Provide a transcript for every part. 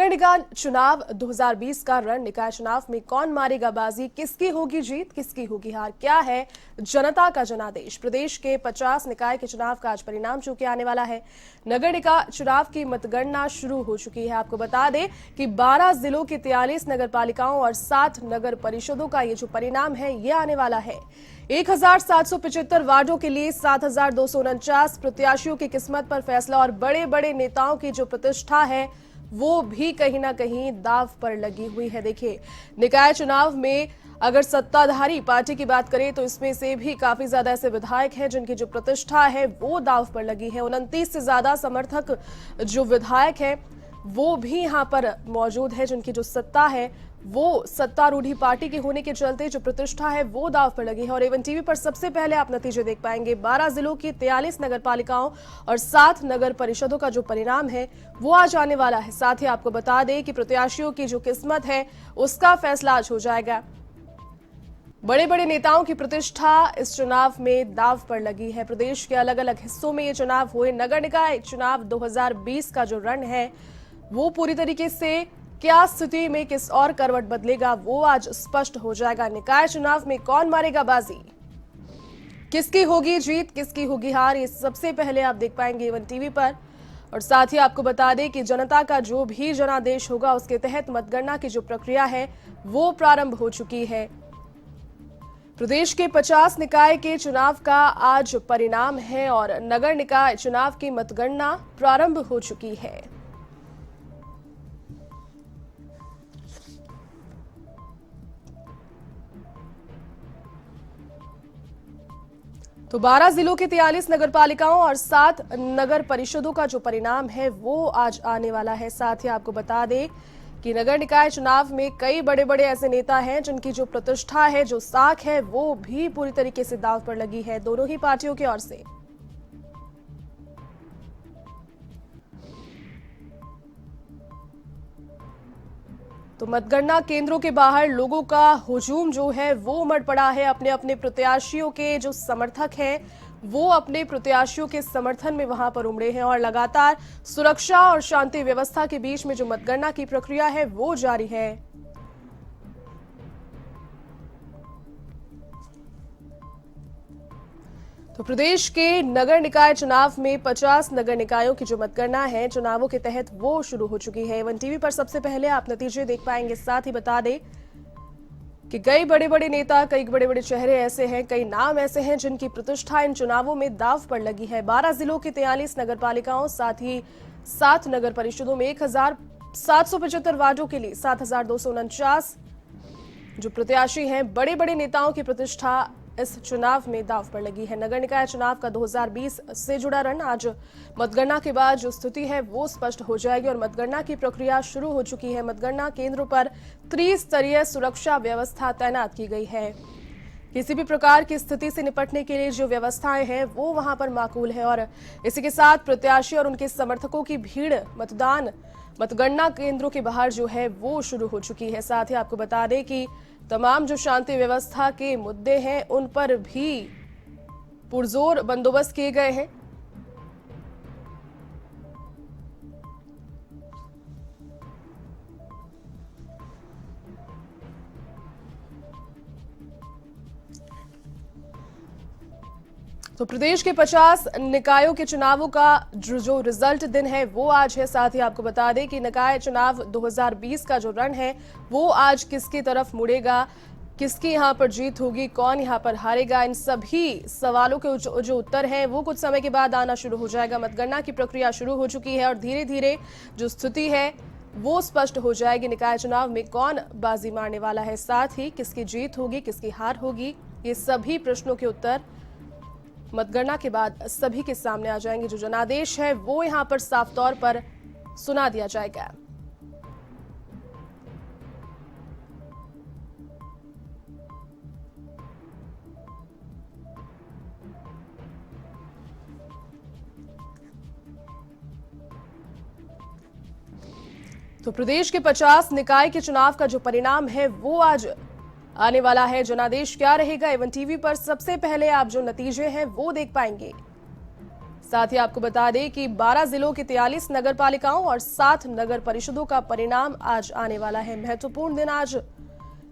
नगर निकाय चुनाव 2020 का रण। निकाय चुनाव में कौन मारेगा बाजी, किसकी होगी जीत, किसकी होगी हार, क्या है जनता का जनादेश। प्रदेश के 50 निकाय के चुनाव का आज परिणाम चूंकि आने वाला है। नगर निकाय चुनाव की मतगणना शुरू हो चुकी है। आपको बता दें कि 12 जिलों की 43 नगर पालिकाओं और 7 नगर परिषदों का ये जो परिणाम है ये आने वाला है। 1775 वार्डों के लिए 7249 प्रत्याशियों की किस्मत पर फैसला और बड़े बड़े नेताओं की जो प्रतिष्ठा है वो भी कहीं ना कहीं दांव पर लगी हुई है। देखिए, निकाय चुनाव में अगर सत्ताधारी पार्टी की बात करें तो इसमें से भी काफी ज्यादा ऐसे विधायक हैं जिनकी जो प्रतिष्ठा है वो दांव पर लगी है। 29 से ज्यादा समर्थक जो विधायक हैं वो भी यहां पर मौजूद है, जिनकी जो सत्ता है वो सत्तारूढ़ी पार्टी के होने के चलते जो प्रतिष्ठा है वो दांव पर लगी है। और एवन टीवी पर सबसे पहले आप नतीजे देख पाएंगे। 12 जिलों की 43 नगर पालिकाओं और 7 नगर परिषदों का जो परिणाम है वो आज आने वाला है। साथ ही आपको बता दें कि प्रत्याशियों की जो किस्मत है उसका फैसला आज हो जाएगा। बड़े बड़े नेताओं की प्रतिष्ठा इस चुनाव में दांव पर लगी है। प्रदेश के अलग अलग हिस्सों में ये चुनाव हुए। नगर निकाय चुनाव 2020 का जो रण है वो पूरी तरीके से क्या स्थिति में किस और करवट बदलेगा वो आज स्पष्ट हो जाएगा। निकाय चुनाव में कौन मारेगा बाजी, किसकी होगी जीत, किसकी होगी हार, ये सबसे पहले आप देख पाएंगे एवन टीवी पर। और साथ ही आपको बता दें कि जनता का जो भी जनादेश होगा उसके तहत मतगणना की जो प्रक्रिया है वो प्रारंभ हो चुकी है। प्रदेश के 50 निकाय के चुनाव का आज परिणाम है और नगर निकाय चुनाव की मतगणना प्रारंभ हो चुकी है। तो 12 जिलों के 43 नगर पालिकाओं और 7 नगर परिषदों का जो परिणाम है वो आज आने वाला है। साथ ही आपको बता दें कि नगर निकाय चुनाव में कई बड़े बड़े ऐसे नेता हैं जिनकी जो प्रतिष्ठा है, जो साख है वो भी पूरी तरीके से दांव पर लगी है दोनों ही पार्टियों की ओर से। तो मतगणना केंद्रों के बाहर लोगों का हुजूम जो है वो उमड़ पड़ा है। अपने अपने प्रत्याशियों के जो समर्थक हैं वो अपने प्रत्याशियों के समर्थन में वहां पर उमड़े हैं और लगातार सुरक्षा और शांति व्यवस्था के बीच में जो मतगणना की प्रक्रिया है वो जारी है। तो प्रदेश के नगर निकाय चुनाव में 50 नगर निकायों की जो मतगणना है चुनावों के तहत वो शुरू हो चुकी है। एवन टीवी पर सबसे पहले आप नतीजे देख पाएंगे। साथ ही बता दें कि कई बड़े बड़े नेता, कई बड़े बड़े चेहरे ऐसे हैं, कई नाम ऐसे हैं जिनकी प्रतिष्ठा इन चुनावों में दांव पर लगी है। 12 जिलों की 43 नगर पालिकाओं, साथ ही 7 नगर परिषदों में 1775 वार्डों के लिए 7249 जो प्रत्याशी हैं, बड़े बड़े नेताओं की प्रतिष्ठा इस चुनाव में दांव पर लगी है। नगर निकाय चुनाव का 2020 से जुड़ा रण आज मतगणना के बाद जो स्थिति है वो स्पष्ट हो जाएगी और मतगणना की प्रक्रिया शुरू हो चुकी है। मतगणना केंद्रों पर त्रिस्तरीय सुरक्षा व्यवस्था तैनात की गई है। किसी भी प्रकार की स्थिति से निपटने के लिए जो व्यवस्थाएं हैं वो वहां पर माकूल है। और इसी के साथ प्रत्याशी और उनके समर्थकों की भीड़ मतगणना केंद्रों के बाहर जो है वो शुरू हो चुकी है। साथ ही आपको बता दें कि तमाम जो शांति व्यवस्था के मुद्दे हैं उन पर भी पुरजोर बंदोबस्त किए गए हैं। तो प्रदेश के 50 निकायों के चुनावों का जो रिजल्ट दिन है वो आज है। साथ ही आपको बता दें कि निकाय चुनाव 2020 का जो रण है वो आज किसकी तरफ मुड़ेगा, किसकी यहां पर जीत होगी, कौन यहां पर हारेगा, इन सभी सवालों के जो उत्तर हैं वो कुछ समय के बाद आना शुरू हो जाएगा। मतगणना की प्रक्रिया शुरू हो चुकी है और धीरे धीरे जो स्थिति है वो स्पष्ट हो जाएगी। निकाय चुनाव में कौन बाजी मारने वाला है, साथ ही किसकी जीत होगी, किसकी हार होगी, ये सभी प्रश्नों के उत्तर मतगणना के बाद सभी के सामने आ जाएंगे। जो जनादेश है वो यहां पर साफ तौर पर सुना दिया जाएगा। तो प्रदेश के 50 निकाय के चुनाव का जो परिणाम है वो आज आने वाला है। जनादेश क्या रहेगा, एवन टीवी पर सबसे पहले आप जो नतीजे हैं वो देख पाएंगे। साथ ही आपको बता दें कि 12 जिलों की 43 नगर पालिकाओं और 7 नगर परिषदों का परिणाम आज आने वाला है। महत्वपूर्ण दिन आज।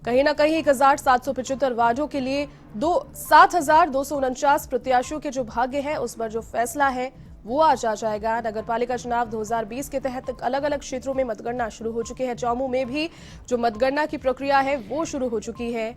कहीं ना कहीं 1775 वार्डों के लिए 7,249 प्रत्याशियों के जो भाग्य है उस पर जो फैसला है वो आज आ जाएगा। नगर पालिका चुनाव 2020 के तहत अलग अलग क्षेत्रों में मतगणना शुरू हो चुकी है। चौमू में भी जो मतगणना की प्रक्रिया है वो शुरू हो चुकी है।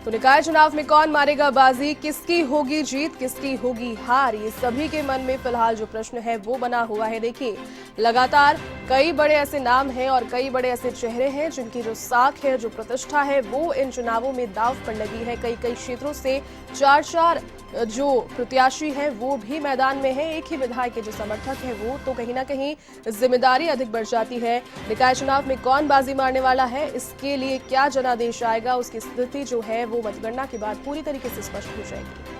तो निकाय चुनाव में कौन मारेगा बाजी, किसकी होगी जीत, किसकी होगी हार, ये सभी के मन में फिलहाल जो प्रश्न है वो बना हुआ है। देखिए, लगातार कई बड़े ऐसे नाम हैं और कई बड़े ऐसे चेहरे हैं जिनकी जो साख है, जो प्रतिष्ठा है वो इन चुनावों में दांव पर लगी है। कई कई क्षेत्रों से चार जो प्रत्याशी हैं वो भी मैदान में है। एक ही विधायक के जो समर्थक है वो, तो कहीं ना कहीं जिम्मेदारी अधिक बढ़ जाती है। निकाय चुनाव में कौन बाजी मारने वाला है, इसके लिए क्या जनादेश आएगा, उसकी स्थिति जो है वो मतगणना के बाद पूरी तरीके से स्पष्ट हो जाएगी।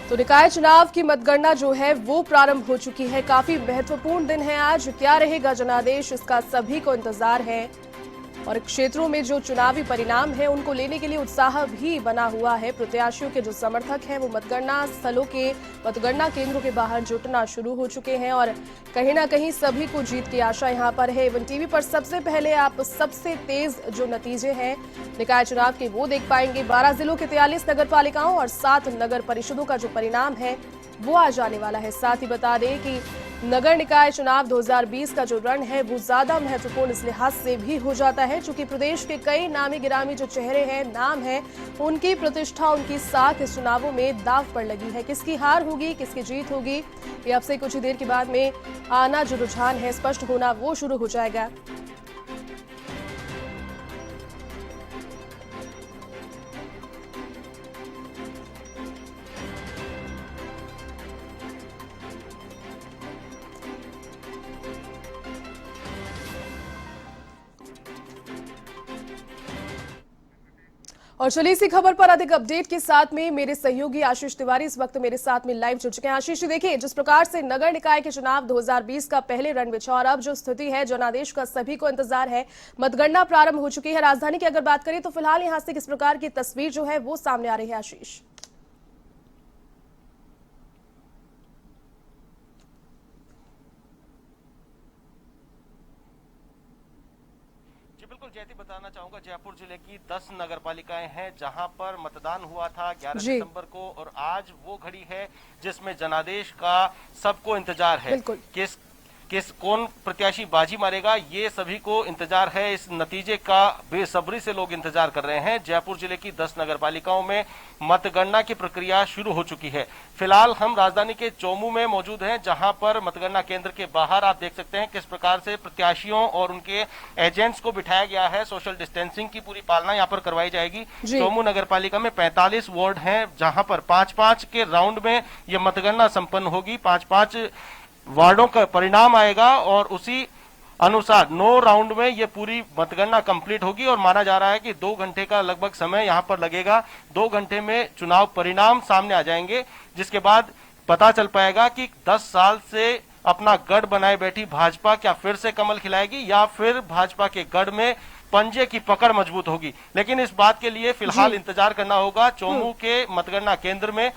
तो निकाय चुनाव की मतगणना जो है वो प्रारंभ हो चुकी है। काफी महत्वपूर्ण दिन है आज। क्या रहेगा जनादेश, इसका सभी को इंतजार है और क्षेत्रों में जो चुनावी परिणाम है उनको लेने के लिए उत्साह भी बना हुआ है। प्रत्याशियों के जो समर्थक हैं वो मतगणना स्थलों के, मतगणना केंद्रों के बाहर जुटना शुरू हो चुके हैं और कहीं ना कहीं सभी को जीत की आशा यहां पर है। इवन टीवी पर सबसे पहले आप सबसे तेज जो नतीजे हैं निकाय चुनाव के वो देख पाएंगे। 12 जिलों के 43 नगर पालिकाओं और 7 नगर परिषदों का जो परिणाम है वो आज आने वाला है। साथ ही बता दें कि नगर निकाय चुनाव 2020 का जो रण है वो ज्यादा महत्वपूर्ण इस लिहाज से भी हो जाता है क्योंकि प्रदेश के कई नामी गिरामी जो चेहरे हैं, नाम हैं, उनकी प्रतिष्ठा, उनकी साख इस चुनावों में दांव पर लगी है। किसकी हार होगी, किसकी जीत होगी, ये अब से कुछ ही देर के बाद में आना जो रुझान है स्पष्ट होना वो शुरू हो जाएगा। और चलिए इसी खबर पर अधिक अपडेट के साथ में मेरे सहयोगी आशीष तिवारी इस वक्त मेरे साथ में लाइव जुड़ चुके हैं। आशीष, देखिए, जिस प्रकार से नगर निकाय के चुनाव 2020 का पहले रण बिछा और अब जो स्थिति है, जनादेश का सभी को इंतजार है। मतगणना प्रारंभ हो चुकी है। राजधानी की अगर बात करें तो फिलहाल यहां से किस प्रकार की तस्वीर जो है वो सामने आ रही है आशीष? बिल्कुल जयती, बताना चाहूंगा जयपुर जिले की 10 नगर पालिकाएं हैं जहां पर मतदान हुआ था 11 दिसंबर को और आज वो घड़ी है जिसमें जनादेश का सबको इंतजार है। किस कौन प्रत्याशी बाजी मारेगा, ये सभी को इंतजार है। इस नतीजे का बेसब्री से लोग इंतजार कर रहे हैं। जयपुर जिले की 10 नगर पालिकाओं में मतगणना की प्रक्रिया शुरू हो चुकी है। फिलहाल हम राजधानी के चौमू में मौजूद हैं जहां पर मतगणना केंद्र के बाहर आप देख सकते हैं किस प्रकार से प्रत्याशियों और उनके एजेंट्स को बिठाया गया है। सोशल डिस्टेंसिंग की पूरी पालना यहाँ पर करवाई जाएगी। चौमू नगर पालिका में 45 वार्ड हैं जहां पर 5-5 के राउंड में ये मतगणना संपन्न होगी। 5-5 वार्डों का परिणाम आएगा और उसी अनुसार 9 राउंड में ये पूरी मतगणना कंप्लीट होगी और माना जा रहा है कि 2 घंटे का लगभग समय यहां पर लगेगा। 2 घंटे में चुनाव परिणाम सामने आ जाएंगे, जिसके बाद पता चल पाएगा कि 10 साल से अपना गढ़ बनाए बैठी भाजपा क्या फिर से कमल खिलाएगी या फिर भाजपा के गढ़ में पंजे की पकड़ मजबूत होगी। लेकिन इस बात के लिए फिलहाल इंतजार करना होगा। चौमू के मतगणना केंद्र में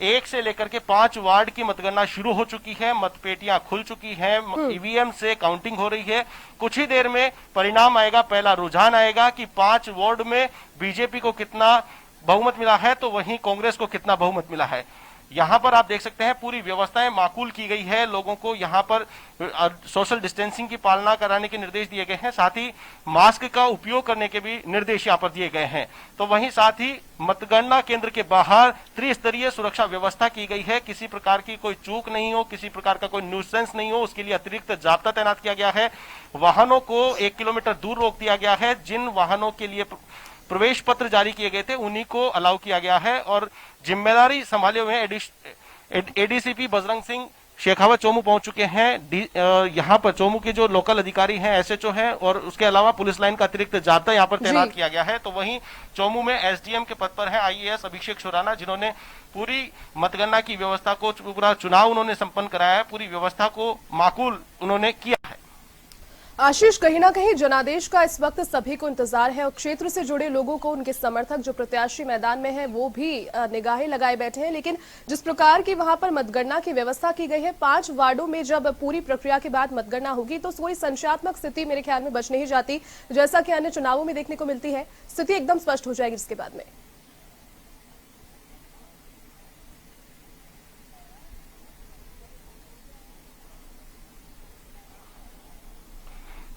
1 से लेकर के 5 वार्ड की मतगणना शुरू हो चुकी है। मतपेटियां खुल चुकी हैं, ईवीएम से काउंटिंग हो रही है। कुछ ही देर में परिणाम आएगा। पहला रुझान आएगा कि 5 वार्ड में बीजेपी को कितना बहुमत मिला है तो वहीं कांग्रेस को कितना बहुमत मिला है। यहाँ पर आप देख सकते हैं पूरी व्यवस्थाएं माकूल की गई है। लोगों को यहाँ पर सोशल डिस्टेंसिंग की पालना कराने के निर्देश दिए गए हैं, साथ ही मास्क का उपयोग करने के भी निर्देश यहाँ पर दिए गए हैं। तो वहीं साथ ही मतगणना केंद्र के बाहर त्रिस्तरीय सुरक्षा व्यवस्था की गई है। किसी प्रकार की कोई चूक नहीं हो, किसी प्रकार का कोई न्यूसेंस नहीं हो, उसके लिए अतिरिक्त जाब्ता तैनात किया गया है। वाहनों को 1 किलोमीटर दूर रोक दिया गया है। जिन वाहनों के लिए प्रवेश पत्र जारी किए गए थे उन्हीं को अलाउ किया गया है। और जिम्मेदारी संभाले हुए एडीसीपी बजरंग सिंह शेखावत चोमू पहुंच चुके हैं। यहाँ पर चोमू के जो लोकल अधिकारी हैं, एसएचओ हैं, और उसके अलावा पुलिस लाइन का अतिरिक्त जाब्ता यहाँ पर तैनात किया गया है। तो वहीं चोमू में एसडीएम के पद पर है आईएएस अभिषेक शुराना, जिन्होंने पूरी मतगणना की व्यवस्था को, पूरा चुनाव उन्होंने संपन्न कराया है, पूरी व्यवस्था को माकूल उन्होंने किया है। आशीष, कहीं ना कहीं जनादेश का इस वक्त सभी को इंतजार है और क्षेत्र से जुड़े लोगों को, उनके समर्थक जो प्रत्याशी मैदान में हैं वो भी निगाहें लगाए बैठे हैं। लेकिन जिस प्रकार की वहां पर मतगणना की व्यवस्था की गई है, 5 वार्डों में जब पूरी प्रक्रिया के बाद मतगणना होगी तो कोई संशयात्मक स्थिति मेरे ख्याल में बच नहीं जाती, जैसा कि अन्य चुनावों में देखने को मिलती है। स्थिति एकदम स्पष्ट हो जाएगी इसके बाद में।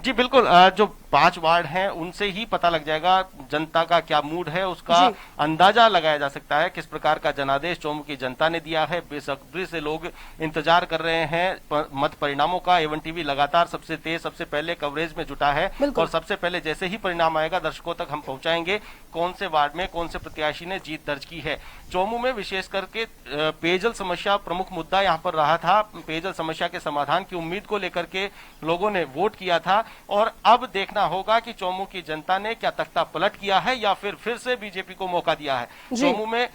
जी बिल्कुल, जो 5 वार्ड हैं उनसे ही पता लग जाएगा जनता का क्या मूड है, उसका अंदाजा लगाया जा सकता है किस प्रकार का जनादेश चोमू की जनता ने दिया है। बेसब्री से लोग इंतजार कर रहे हैं मत परिणामों का। एवन टीवी लगातार सबसे तेज, सबसे पहले कवरेज में जुटा है और सबसे पहले जैसे ही परिणाम आएगा दर्शकों तक हम पहुंचाएंगे कौन से वार्ड में कौन से प्रत्याशी ने जीत दर्ज की है। चोमू में विशेष करके पेयजल समस्या प्रमुख मुद्दा यहाँ पर रहा था। पेयजल समस्या के समाधान की उम्मीद को लेकर के लोगों ने वोट किया था और अब देखना होगा कि चोमू की जनता ने क्या तख्ता पलट किया है या फिर से बीजेपी को मौका दिया है। चोमू में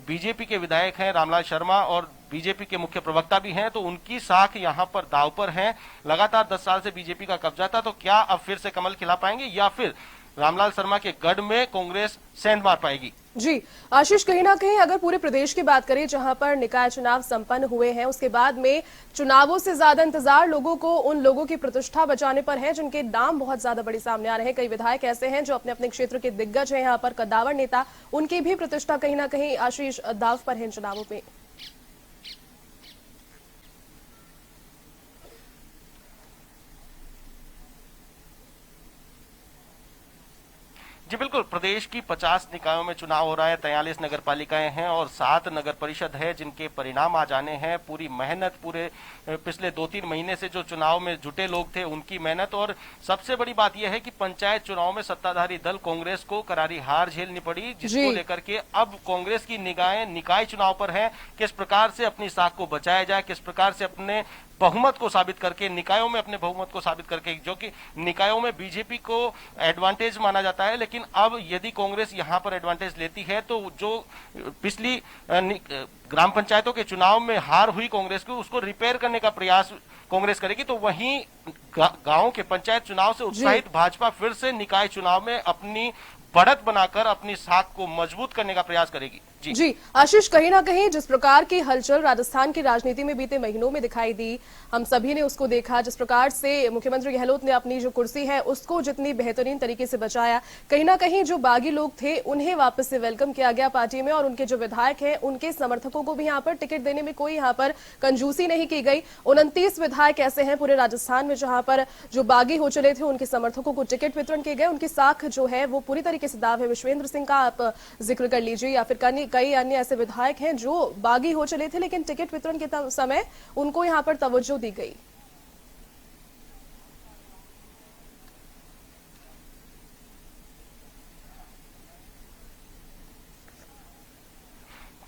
बीजेपी के विधायक हैं रामलाल शर्मा और बीजेपी के मुख्य प्रवक्ता भी हैं, तो उनकी साख यहाँ पर दांव पर है। लगातार 10 साल से बीजेपी का कब्जा था, तो क्या अब फिर से कमल खिला पाएंगे या फिर रामलाल शर्मा के गढ़ में कांग्रेस सेंध मार पाएगी। जी आशीष, कहीं ना कहीं अगर पूरे प्रदेश की बात करें जहां पर निकाय चुनाव संपन्न हुए हैं, उसके बाद में चुनावों से ज्यादा इंतजार लोगों को उन लोगों की प्रतिष्ठा बचाने पर है जिनके नाम बहुत ज्यादा बड़े सामने आ रहे हैं। कई विधायक ऐसे हैं जो अपने अपने क्षेत्र के दिग्गज हैं, यहाँ पर कद्दावर नेता, उनकी भी प्रतिष्ठा कहीं ना कहीं आशीष दाव पर है चुनावों में। जी बिल्कुल, प्रदेश की 50 निकायों में चुनाव हो रहा है। 43 नगर पालिकाएं हैं और 7 नगर परिषद है जिनके परिणाम आ जाने हैं। पूरी मेहनत, पूरे पिछले 2-3 महीने से जो चुनाव में जुटे लोग थे उनकी मेहनत, और सबसे बड़ी बात यह है कि पंचायत चुनाव में सत्ताधारी दल कांग्रेस को करारी हार झेलनी पड़ी, जिसको लेकर के अब कांग्रेस की निगाहें निकाय चुनाव पर है। किस प्रकार से अपनी साख को बचाया जाए, किस प्रकार से अपने बहुमत को साबित करके, निकायों में अपने बहुमत को साबित करके, जो कि निकायों में बीजेपी को एडवांटेज माना जाता है, लेकिन अब यदि कांग्रेस यहां पर एडवांटेज लेती है तो जो पिछली ग्राम पंचायतों के चुनाव में हार हुई कांग्रेस को, उसको रिपेयर करने का प्रयास कांग्रेस करेगी। तो वहीं गांव के पंचायत चुनाव से उत्साहित भाजपा फिर से निकाय चुनाव में अपनी बढ़त बनाकर अपनी साख को मजबूत करने का प्रयास करेगी। जी आशीष, कहीं ना कहीं जिस प्रकार की हलचल राजस्थान की राजनीति में बीते महीनों में दिखाई दी, हम सभी ने उसको देखा। जिस प्रकार से मुख्यमंत्री गहलोत ने अपनी जो कुर्सी है उसको जितनी बेहतरीन तरीके से बचाया, कहीं ना कहीं जो बागी लोग थे उन्हें वापस से वेलकम किया गया पार्टी में, और उनके जो विधायक हैं उनके समर्थकों को भी यहाँ पर टिकट देने में कोई यहाँ पर कंजूसी नहीं की गई। 29 विधायक ऐसे हैं पूरे राजस्थान में जहां पर जो बागी हो चले थे उनके समर्थकों को टिकट वितरण किए गए। उनकी साख जो है वो पूरी तरीके से दाव है। विश्वेंद्र सिंह का आप जिक्र कर लीजिए, या फिर कई अन्य ऐसे विधायक हैं जो बागी हो चले थे लेकिन टिकट वितरण के समय उनको यहां पर तवज्जो दी गई।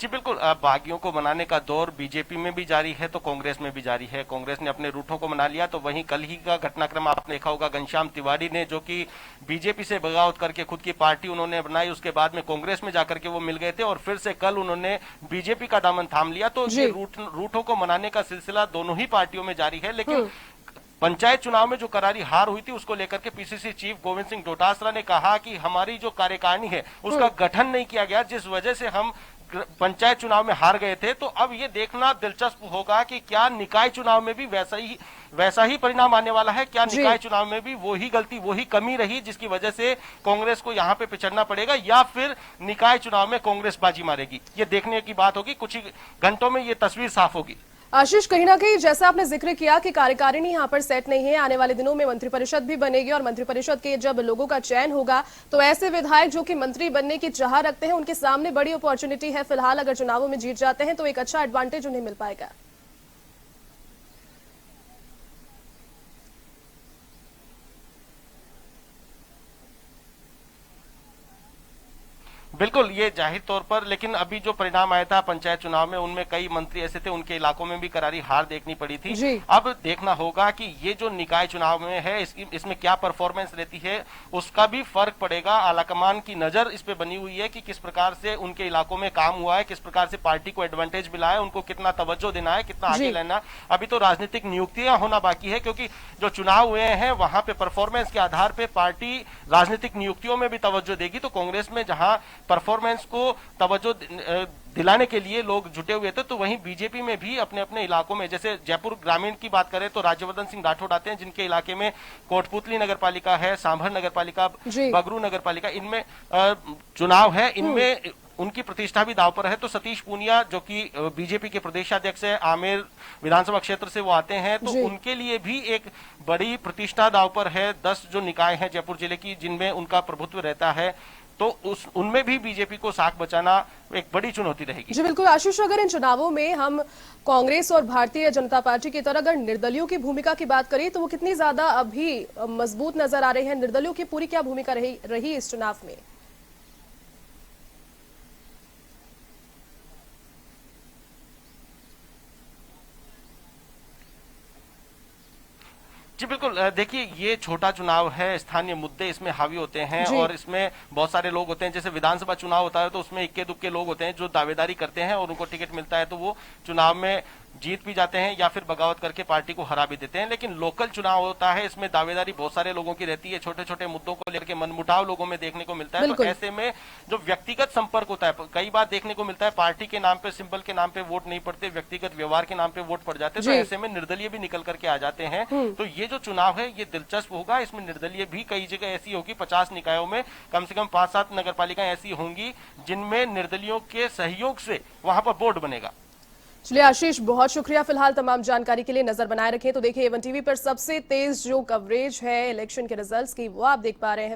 जी बिल्कुल, बागियों को मनाने का दौर बीजेपी में भी जारी है तो कांग्रेस में भी जारी है। कांग्रेस ने अपने रूठों को मना लिया, तो वहीं कल ही का घटनाक्रम आपने देखा होगा। घनश्याम तिवारी ने, जो कि बीजेपी से बगावत करके खुद की पार्टी उन्होंने बनाई, उसके बाद में कांग्रेस में जाकर के वो मिल गए थे और फिर से कल उन्होंने बीजेपी का दामन थाम लिया। तो ये रूठों को मनाने का सिलसिला दोनों ही पार्टियों में जारी है। लेकिन पंचायत चुनाव में जो करारी हार हुई थी उसको लेकर के पीसीसी चीफ गोविंद सिंह डोटासरा ने कहा कि हमारी जो कार्यकारिणी है उसका गठन नहीं किया गया, जिस वजह से हम पंचायत चुनाव में हार गए थे, तो अब ये देखना दिलचस्प होगा कि क्या निकाय चुनाव में भी वैसा ही परिणाम आने वाला है। क्या निकाय चुनाव में भी वही गलती, वही कमी रही जिसकी वजह से कांग्रेस को यहां पे पिछड़ना पड़ेगा, या फिर निकाय चुनाव में कांग्रेस बाजी मारेगी। ये देखने की बात होगी, कुछ ही घंटों में ये तस्वीर साफ होगी। आशीष, कहीं ना कहीं जैसा आपने जिक्र किया कि कार्यकारिणी यहाँ पर सेट नहीं है, आने वाले दिनों में मंत्रिपरिषद भी बनेगी और मंत्रिपरिषद के जब लोगों का चयन होगा तो ऐसे विधायक जो कि मंत्री बनने की चाह रखते हैं उनके सामने बड़ी अपॉर्चुनिटी है। फिलहाल अगर चुनावों में जीत जाते हैं तो एक अच्छा एडवांटेज उन्हें मिल पाएगा। बिल्कुल, ये जाहिर तौर पर, लेकिन अभी जो परिणाम आया था पंचायत चुनाव में, उनमें कई मंत्री ऐसे थे उनके इलाकों में भी करारी हार देखनी पड़ी थी। अब देखना होगा कि ये जो निकाय चुनाव में है इसमें क्या परफॉर्मेंस रहती है, उसका भी फर्क पड़ेगा। आलाकमान की नजर इस पे बनी हुई है कि किस प्रकार से उनके इलाकों में काम हुआ है, किस प्रकार से पार्टी को एडवांटेज मिला है, उनको कितना तवज्जो देना है, कितना आगे लेना। अभी तो राजनीतिक नियुक्तियां होना बाकी है, क्योंकि जो चुनाव हुए हैं वहां पे परफॉर्मेंस के आधार पे पार्टी राजनीतिक नियुक्तियों में भी तवज्जो देगी। तो कांग्रेस में जहां परफॉर्मेंस को तवज्जो दिलाने के लिए लोग जुटे हुए थे, तो वहीं बीजेपी में भी अपने अपने इलाकों में, जैसे जयपुर ग्रामीण की बात करें तो राज्यवर्धन सिंह राठौड़ आते हैं, जिनके इलाके में कोटपुतली नगर पालिका है, सांभर नगर पालिका, बगरू नगर पालिका, इनमें चुनाव है, इनमें उनकी प्रतिष्ठा भी दांव पर है। तो सतीश पूनिया जो कि बीजेपी के प्रदेशाध्यक्ष है, आमेर विधानसभा क्षेत्र से वो आते हैं, तो उनके लिए भी एक बड़ी प्रतिष्ठा दांव पर है। 10 जो निकाय हैं जयपुर जिले की जिनमें उनका प्रभुत्व रहता है, तो उनमें भी बीजेपी को साख बचाना एक बड़ी चुनौती रहेगी। जी बिल्कुल आशीष, अगर इन चुनावों में हम कांग्रेस और भारतीय जनता पार्टी की तरह अगर निर्दलियों की भूमिका की बात करें तो वो कितनी ज्यादा अभी मजबूत नजर आ रही है? निर्दलियों की पूरी क्या भूमिका रही इस चुनाव में? जी बिल्कुल, देखिए ये छोटा चुनाव है, स्थानीय मुद्दे इसमें हावी होते हैं और इसमें बहुत सारे लोग होते हैं। जैसे विधानसभा चुनाव होता है तो उसमें इक्के दुक्के लोग होते हैं जो दावेदारी करते हैं और उनको टिकट मिलता है तो वो चुनाव में जीत भी जाते हैं या फिर बगावत करके पार्टी को हरा भी देते हैं। लेकिन लोकल चुनाव होता है, इसमें दावेदारी बहुत सारे लोगों की रहती है, छोटे छोटे मुद्दों को लेकर मनमुटाव लोगों में देखने को मिलता है। तो ऐसे में जो व्यक्तिगत संपर्क होता है, कई बार देखने को मिलता है पार्टी के नाम पे, सिंबल के नाम पे वोट नहीं पड़ते, व्यक्तिगत व्यवहार के नाम पे वोट पड़ जाते हैं। तो ऐसे में निर्दलीय भी निकल करके आ जाते हैं। तो ये जो चुनाव है ये दिलचस्प होगा। इसमें निर्दलीय भी कई जगह ऐसी होगी, 50 निकायों में कम से कम 5-7 नगर पालिकाएं ऐसी होंगी जिनमें निर्दलियों के सहयोग से वहां पर बोर्ड बनेगा। चलिए आशीष, बहुत शुक्रिया फिलहाल तमाम जानकारी के लिए। नजर बनाए रखें। तो देखिए A1 टीवी पर सबसे तेज जो कवरेज है इलेक्शन के रिजल्ट्स की वो आप देख पा रहे हैं।